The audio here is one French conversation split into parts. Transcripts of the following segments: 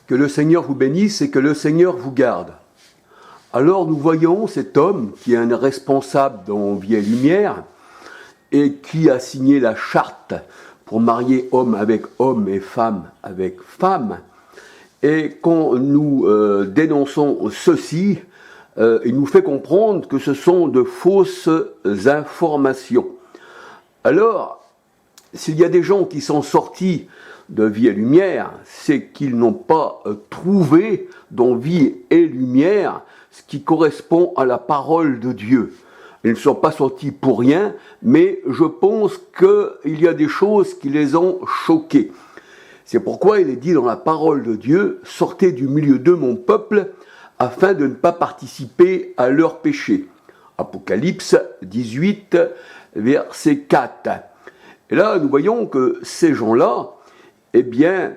Que le Seigneur vous bénisse et que le Seigneur vous garde. Alors nous voyons cet homme qui est un responsable dans Vie et Lumière et qui a signé la charte pour marier homme avec homme et femme avec femme. Et quand nous dénonçons ceci, il nous fait comprendre que ce sont de fausses informations. Alors, s'il y a des gens qui sont sortis de Vie et Lumière, c'est qu'ils n'ont pas trouvé dans Vie et Lumière ce qui correspond à la parole de Dieu. Ils ne sont pas sortis pour rien, mais je pense qu'il y a des choses qui les ont choqués. C'est pourquoi il est dit dans la parole de Dieu, « Sortez du milieu de mon peuple, afin de ne pas participer à leurs péchés. » Apocalypse 18, verset 4. Et là, nous voyons que ces gens-là, eh bien,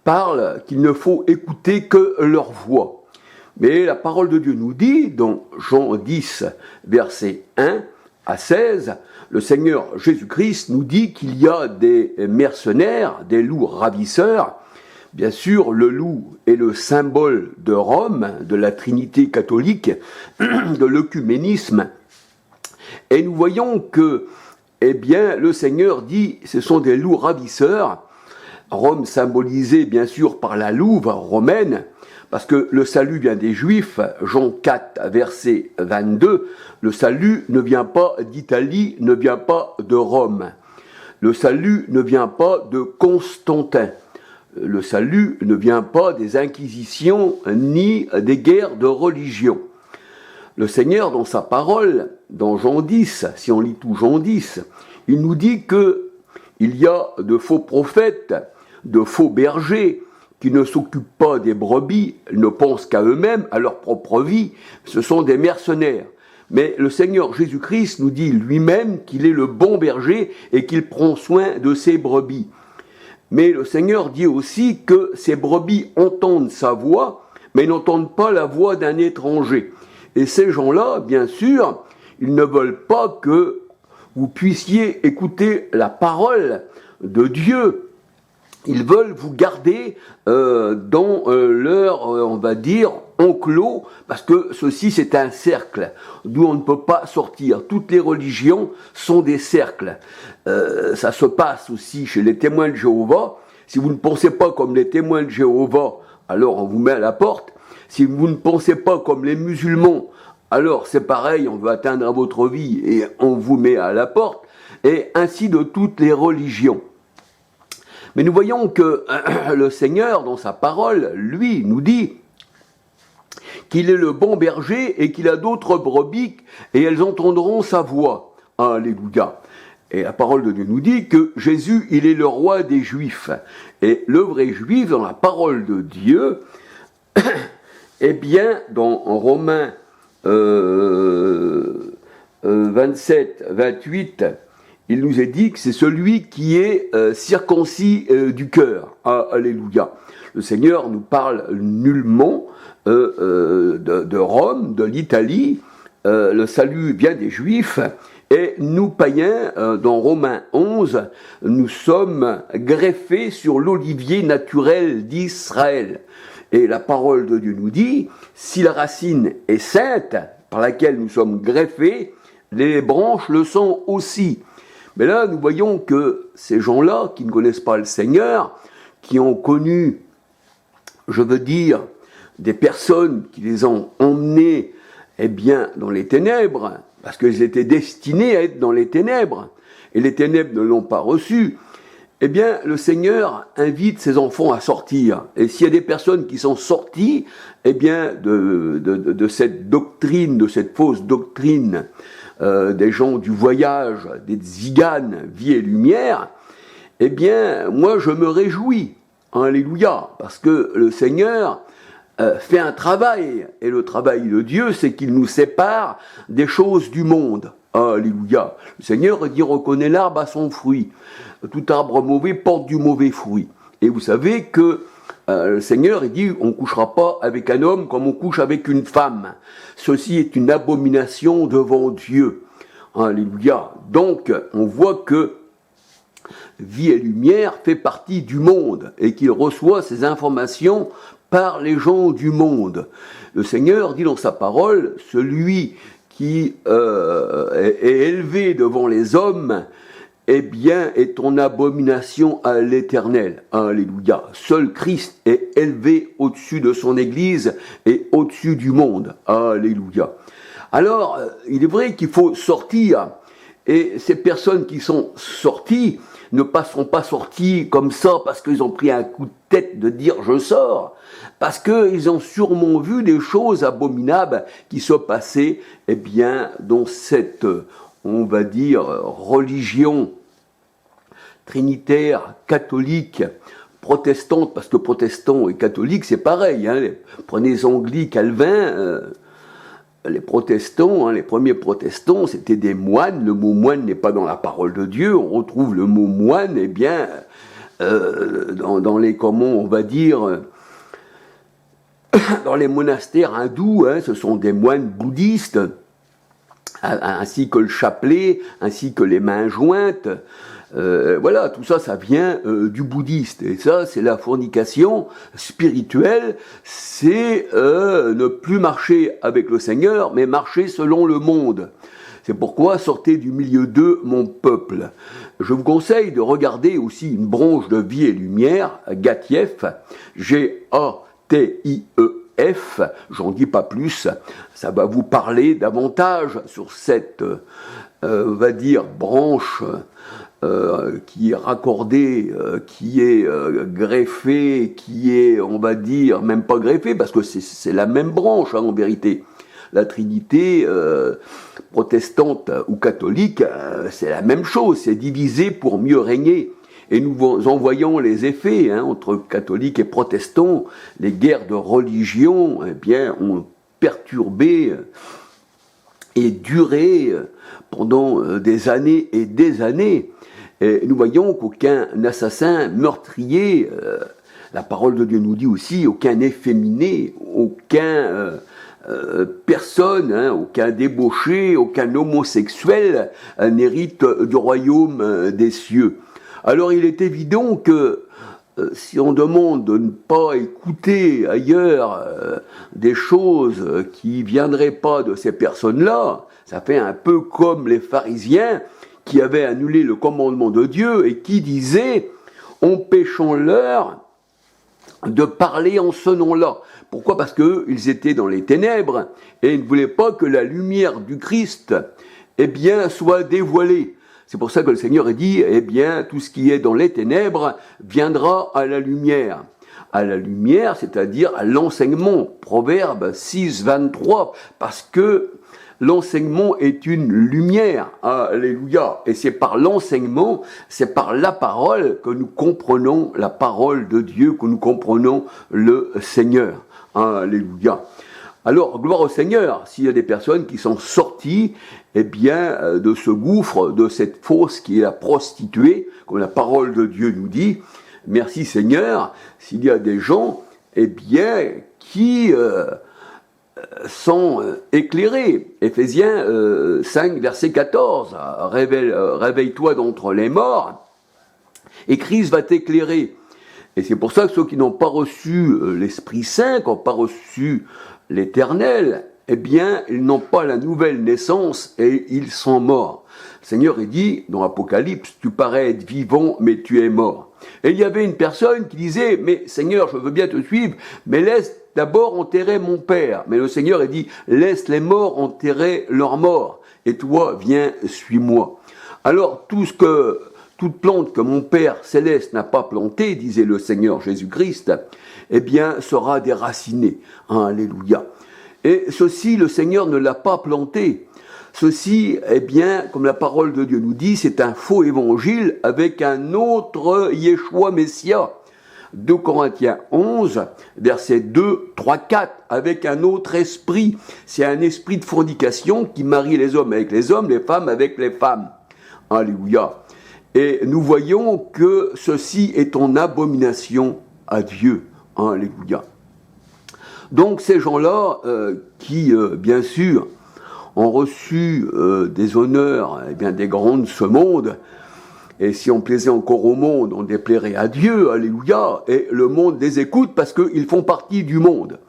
parlent qu'il ne faut écouter que leur voix. Mais la parole de Dieu nous dit, dans Jean 10, versets 1 à 16, le Seigneur Jésus-Christ nous dit qu'il y a des mercenaires, des loups ravisseurs. Bien sûr, le loup est le symbole de Rome, de la Trinité catholique, de l'œcuménisme. Et nous voyons que eh bien, le Seigneur dit, ce sont des loups ravisseurs, Rome symbolisée bien sûr par la louve romaine, parce que le salut vient des Juifs, Jean 4, verset 22, le salut ne vient pas d'Italie, ne vient pas de Rome. Le salut ne vient pas de Constantin. Le salut ne vient pas des inquisitions ni des guerres de religion. Le Seigneur, dans sa parole, dans Jean 10, si on lit tout Jean 10, il nous dit qu'il y a de faux prophètes, de faux bergers, qui ne s'occupent pas des brebis, ne pensent qu'à eux-mêmes, à leur propre vie, ce sont des mercenaires. Mais le Seigneur Jésus-Christ nous dit lui-même qu'il est le bon berger et qu'il prend soin de ses brebis. Mais le Seigneur dit aussi que ces brebis entendent sa voix, mais n'entendent pas la voix d'un étranger. Et ces gens-là, bien sûr, ils ne veulent pas que vous puissiez écouter la parole de Dieu. Ils veulent vous garder dans leur, on va dire, enclos, parce que ceci c'est un cercle, d'où on ne peut pas sortir. Toutes les religions sont des cercles. Ça se passe aussi chez les témoins de Jéhovah. Si vous ne pensez pas comme les témoins de Jéhovah, alors on vous met à la porte. Si vous ne pensez pas comme les musulmans, alors c'est pareil, on veut atteindre à votre vie et on vous met à la porte, et ainsi de toutes les religions. Mais nous voyons que le Seigneur, dans sa parole, lui, nous dit qu'il est le bon berger et qu'il a d'autres brebis et elles entendront sa voix. Alléluia. Et la parole de Dieu nous dit que Jésus, il est le roi des Juifs. Et le vrai Juif, dans la parole de Dieu, eh bien, dans Romains 27, 28, il nous est dit que c'est celui qui est circoncis du cœur. Alléluia. Le Seigneur nous parle nullement de Rome, de l'Italie. Le salut vient des Juifs. Et nous, païens, dans Romains 11, nous sommes greffés sur l'olivier naturel d'Israël. Et la parole de Dieu nous dit, si la racine est sainte, par laquelle nous sommes greffés, les branches le sont aussi. Mais là, nous voyons que ces gens-là, qui ne connaissent pas le Seigneur, qui ont connu, je veux dire, des personnes qui les ont emmenés, eh bien, dans les ténèbres, parce qu'ils étaient destinés à être dans les ténèbres, et les ténèbres ne l'ont pas reçu, eh bien, le Seigneur invite ses enfants à sortir. Et s'il y a des personnes qui sont sorties, eh bien, de cette doctrine, de cette fausse doctrine, des gens du voyage, des tziganes, Vie et Lumière, eh bien, moi, je me réjouis. Alléluia. Parce que le Seigneur fait un travail. Et le travail de Dieu, c'est qu'il nous sépare des choses du monde. Alléluia. Le Seigneur dit, reconnaît l'arbre à son fruit. Tout arbre mauvais porte du mauvais fruit. Et vous savez que le Seigneur, il dit, on ne couchera pas avec un homme comme on couche avec une femme. Ceci est une abomination devant Dieu. Alléluia. Donc, on voit que Vie et Lumière fait partie du monde et qu'il reçoit ces informations par les gens du monde. Le Seigneur dit dans sa parole, celui qui est élevé devant les hommes, eh bien, est en abomination à l'Éternel. Alléluia. Seul Christ est élevé au-dessus de son Église et au-dessus du monde. Alléluia. Alors, il est vrai qu'il faut sortir, et ces personnes qui sont sorties ne sont pas sorties comme ça parce qu'ils ont pris un coup de tête de dire je sors, parce qu'ils ont sûrement vu des choses abominables qui se passaient, eh bien, dans cette, on va dire, religion trinitaire, catholique, protestante, parce que protestant et catholique, c'est pareil, hein, prenez Angli, Calvin, les protestants, les premiers protestants, c'était des moines. Le mot moine n'est pas dans la parole de Dieu. On retrouve le mot moine, eh bien, dans les, comment on va dire, dans les monastères hindous, ce sont des moines bouddhistes, ainsi que le chapelet, ainsi que les mains jointes. Voilà, tout ça, ça vient du bouddhiste. Et ça, c'est la fornication spirituelle, c'est ne plus marcher avec le Seigneur, mais marcher selon le monde. C'est pourquoi sortez du milieu d'eux, mon peuple. Je vous conseille de regarder aussi une branche de Vie et Lumière, Gatief, G-A-T-I-E-F, j'en dis pas plus, ça va vous parler davantage sur cette, on va dire, branche qui est raccordé, qui est greffé, qui est, on va dire, même pas greffé, parce que c'est la même branche, en vérité. La Trinité protestante ou catholique, c'est la même chose, c'est divisé pour mieux régner. Et nous en voyons les effets entre catholiques et protestants. Les guerres de religion, eh bien, ont perturbé et duré pendant des années et des années. Et nous voyons qu'aucun assassin, meurtrier, la parole de Dieu nous dit aussi, aucun efféminé, aucun personne, aucun débauché, aucun homosexuel n'hérite du royaume des cieux. Alors il est évident que si on demande de ne pas écouter ailleurs des choses qui viendraient pas de ces personnes-là, ça fait un peu comme les pharisiens qui avaient annulé le commandement de Dieu et qui disaient « empêchons-leur de parler en ce nom-là ». Pourquoi ? Parce qu'ils étaient dans les ténèbres et ils ne voulaient pas que la lumière du Christ, eh bien, soit dévoilée. C'est pour ça que le Seigneur a dit, eh bien, tout ce qui est dans les ténèbres viendra à la lumière. À la lumière, c'est-à-dire à l'enseignement. Proverbe 6, 23, parce que l'enseignement est une lumière. Alléluia. Et c'est par l'enseignement, c'est par la parole que nous comprenons la parole de Dieu, que nous comprenons le Seigneur. Alléluia. Alors, gloire au Seigneur, s'il y a des personnes qui sont sorties, eh bien, de ce gouffre, de cette fosse qui est la prostituée, comme la parole de Dieu nous dit, merci Seigneur, s'il y a des gens, eh bien, qui sont éclairés. Éphésiens 5, verset 14, réveille-toi d'entre les morts, et Christ va t'éclairer. Et c'est pour ça que ceux qui n'ont pas reçu l'Esprit Saint, qui n'ont pas reçu l'Éternel, eh bien, ils n'ont pas la nouvelle naissance et ils sont morts. Le Seigneur est dit, dans l'Apocalypse, tu parais être vivant, mais tu es mort. Et il y avait une personne qui disait, mais Seigneur, je veux bien te suivre, mais laisse d'abord enterrer mon père. Mais le Seigneur a dit, laisse les morts enterrer leurs morts, et toi, viens, suis-moi. Alors, toute plante que mon Père céleste n'a pas plantée, disait le Seigneur Jésus-Christ, eh bien, sera déracinée. Alléluia. Et ceci, le Seigneur ne l'a pas planté. Ceci, eh bien, comme la parole de Dieu nous dit, c'est un faux évangile avec un autre Yeshua Messia. 2 Corinthiens 11, versets 2, 3, 4, avec un autre esprit. C'est un esprit de fornication qui marie les hommes avec les hommes, les femmes avec les femmes. Alléluia. Et nous voyons que ceci est en abomination à Dieu. Alléluia. Donc ces gens-là, qui, bien sûr, ont reçu des honneurs, eh bien, des grands de ce monde, Et si on plaisait encore au monde, on déplairait à Dieu, alléluia, et le monde les écoute parce qu'ils font partie du monde.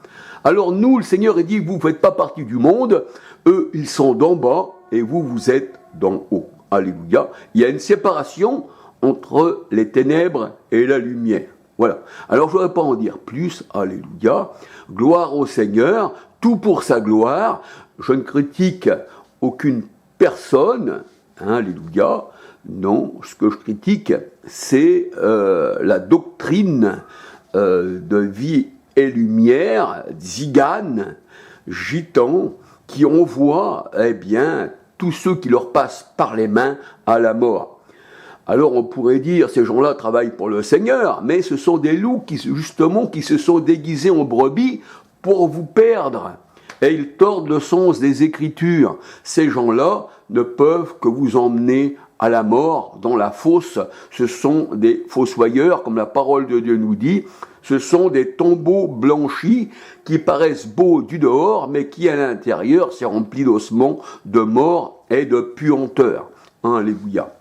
Alors nous, le Seigneur, il dit, vous ne faites pas partie du monde, eux, ils sont d'en bas, et vous, vous êtes d'en haut. Alléluia. Il y a une séparation entre les ténèbres et la lumière. Voilà. Alors, je ne voudrais pas en dire plus. Alléluia. Gloire au Seigneur, tout pour sa gloire. Je ne critique aucune personne. Alléluia. Non, ce que je critique, c'est la doctrine de vie et lumière, Zigane, Gitan, qui envoie, eh bien, tous ceux qui leur passent par les mains à la mort. Alors on pourrait dire, ces gens-là travaillent pour le Seigneur, mais ce sont des loups qui se sont déguisés en brebis pour vous perdre. Et ils tordent le sens des Écritures. Ces gens-là ne peuvent que vous emmener à la mort, dans la fosse. Ce sont des fossoyeurs, comme la parole de Dieu nous dit. Ce sont des tombeaux blanchis qui paraissent beaux du dehors, mais qui à l'intérieur, c'est rempli d'ossements, de mort et de puanteur. Alléluia.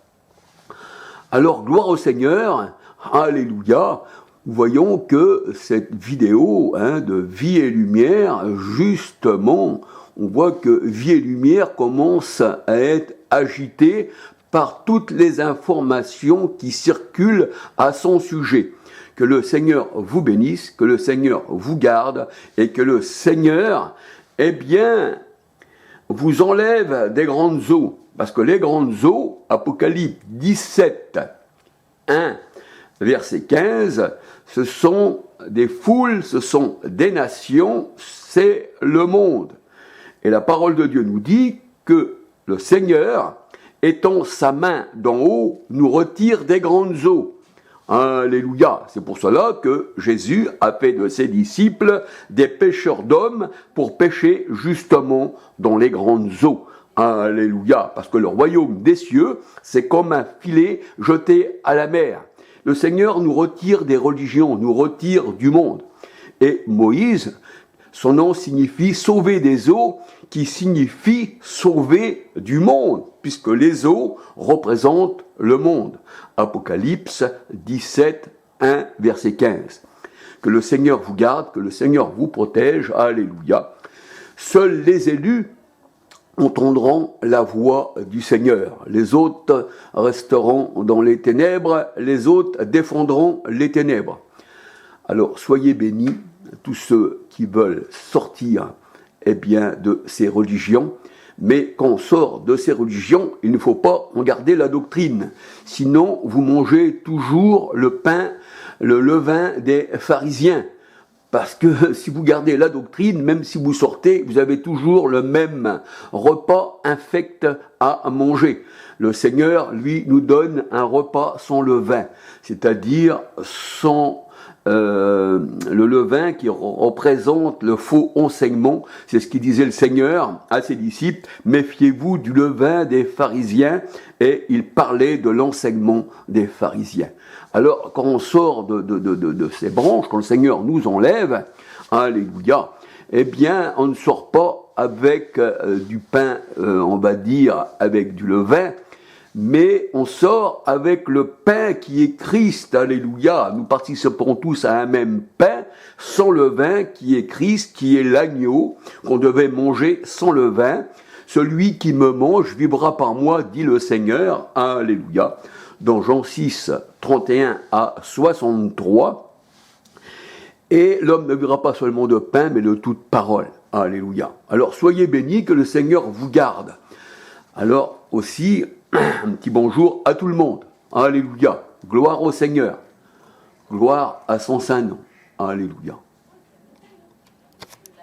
Alors, gloire au Seigneur, alléluia. Nous voyons que cette vidéo de Vie et Lumière, justement, on voit que Vie et Lumière commence à être agitée par toutes les informations qui circulent à son sujet. Que le Seigneur vous bénisse, que le Seigneur vous garde, et que le Seigneur, eh bien, vous enlève des grandes eaux. Parce que les grandes eaux, Apocalypse 17, 1, verset 15, ce sont des foules, ce sont des nations, c'est le monde. Et la parole de Dieu nous dit que le Seigneur, étend sa main d'en haut, nous retire des grandes eaux. Alléluia. C'est pour cela que Jésus a fait de ses disciples des pêcheurs d'hommes pour pêcher justement dans les grandes eaux. Alléluia. Parce que le royaume des cieux, c'est comme un filet jeté à la mer. Le Seigneur nous retire des religions, nous retire du monde. Et Moïse, son nom signifie sauver des eaux, qui signifie sauver du monde, puisque les eaux représentent le monde. Apocalypse 17, 1, verset 15. Que le Seigneur vous garde, que le Seigneur vous protège. Alléluia. Seuls les élus entendront la voix du Seigneur. Les autres resteront dans les ténèbres, les autres défendront les ténèbres. Alors, soyez bénis, tous ceux qui veulent sortir de ces religions, mais quand on sort de ces religions, il ne faut pas en garder la doctrine. Sinon, vous mangez toujours le pain, le levain des pharisiens. Parce que si vous gardez la doctrine, même si vous sortez, vous avez toujours le même repas infect à manger. Le Seigneur, lui, nous donne un repas sans levain, c'est-à-dire sans le levain qui représente le faux enseignement. C'est ce qu'il disait le Seigneur à ses disciples, méfiez-vous du levain des pharisiens, et il parlait de l'enseignement des pharisiens. Alors quand on sort de ces branches, quand le Seigneur nous enlève, alléluia, eh bien on ne sort pas avec du pain, on va dire avec du levain, mais on sort avec le pain qui est Christ, alléluia. Nous participons tous à un même pain, sans levain, qui est Christ, qui est l'agneau, qu'on devait manger sans levain. Celui qui me mange vivra par moi, dit le Seigneur, alléluia. Dans Jean 6, 31 à 63, et l'homme ne vivra pas seulement de pain, mais de toute parole, alléluia. Alors soyez bénis, que le Seigneur vous garde. Alors aussi, un petit bonjour à tout le monde. Alléluia. Gloire au Seigneur. Gloire à son saint nom. Alléluia.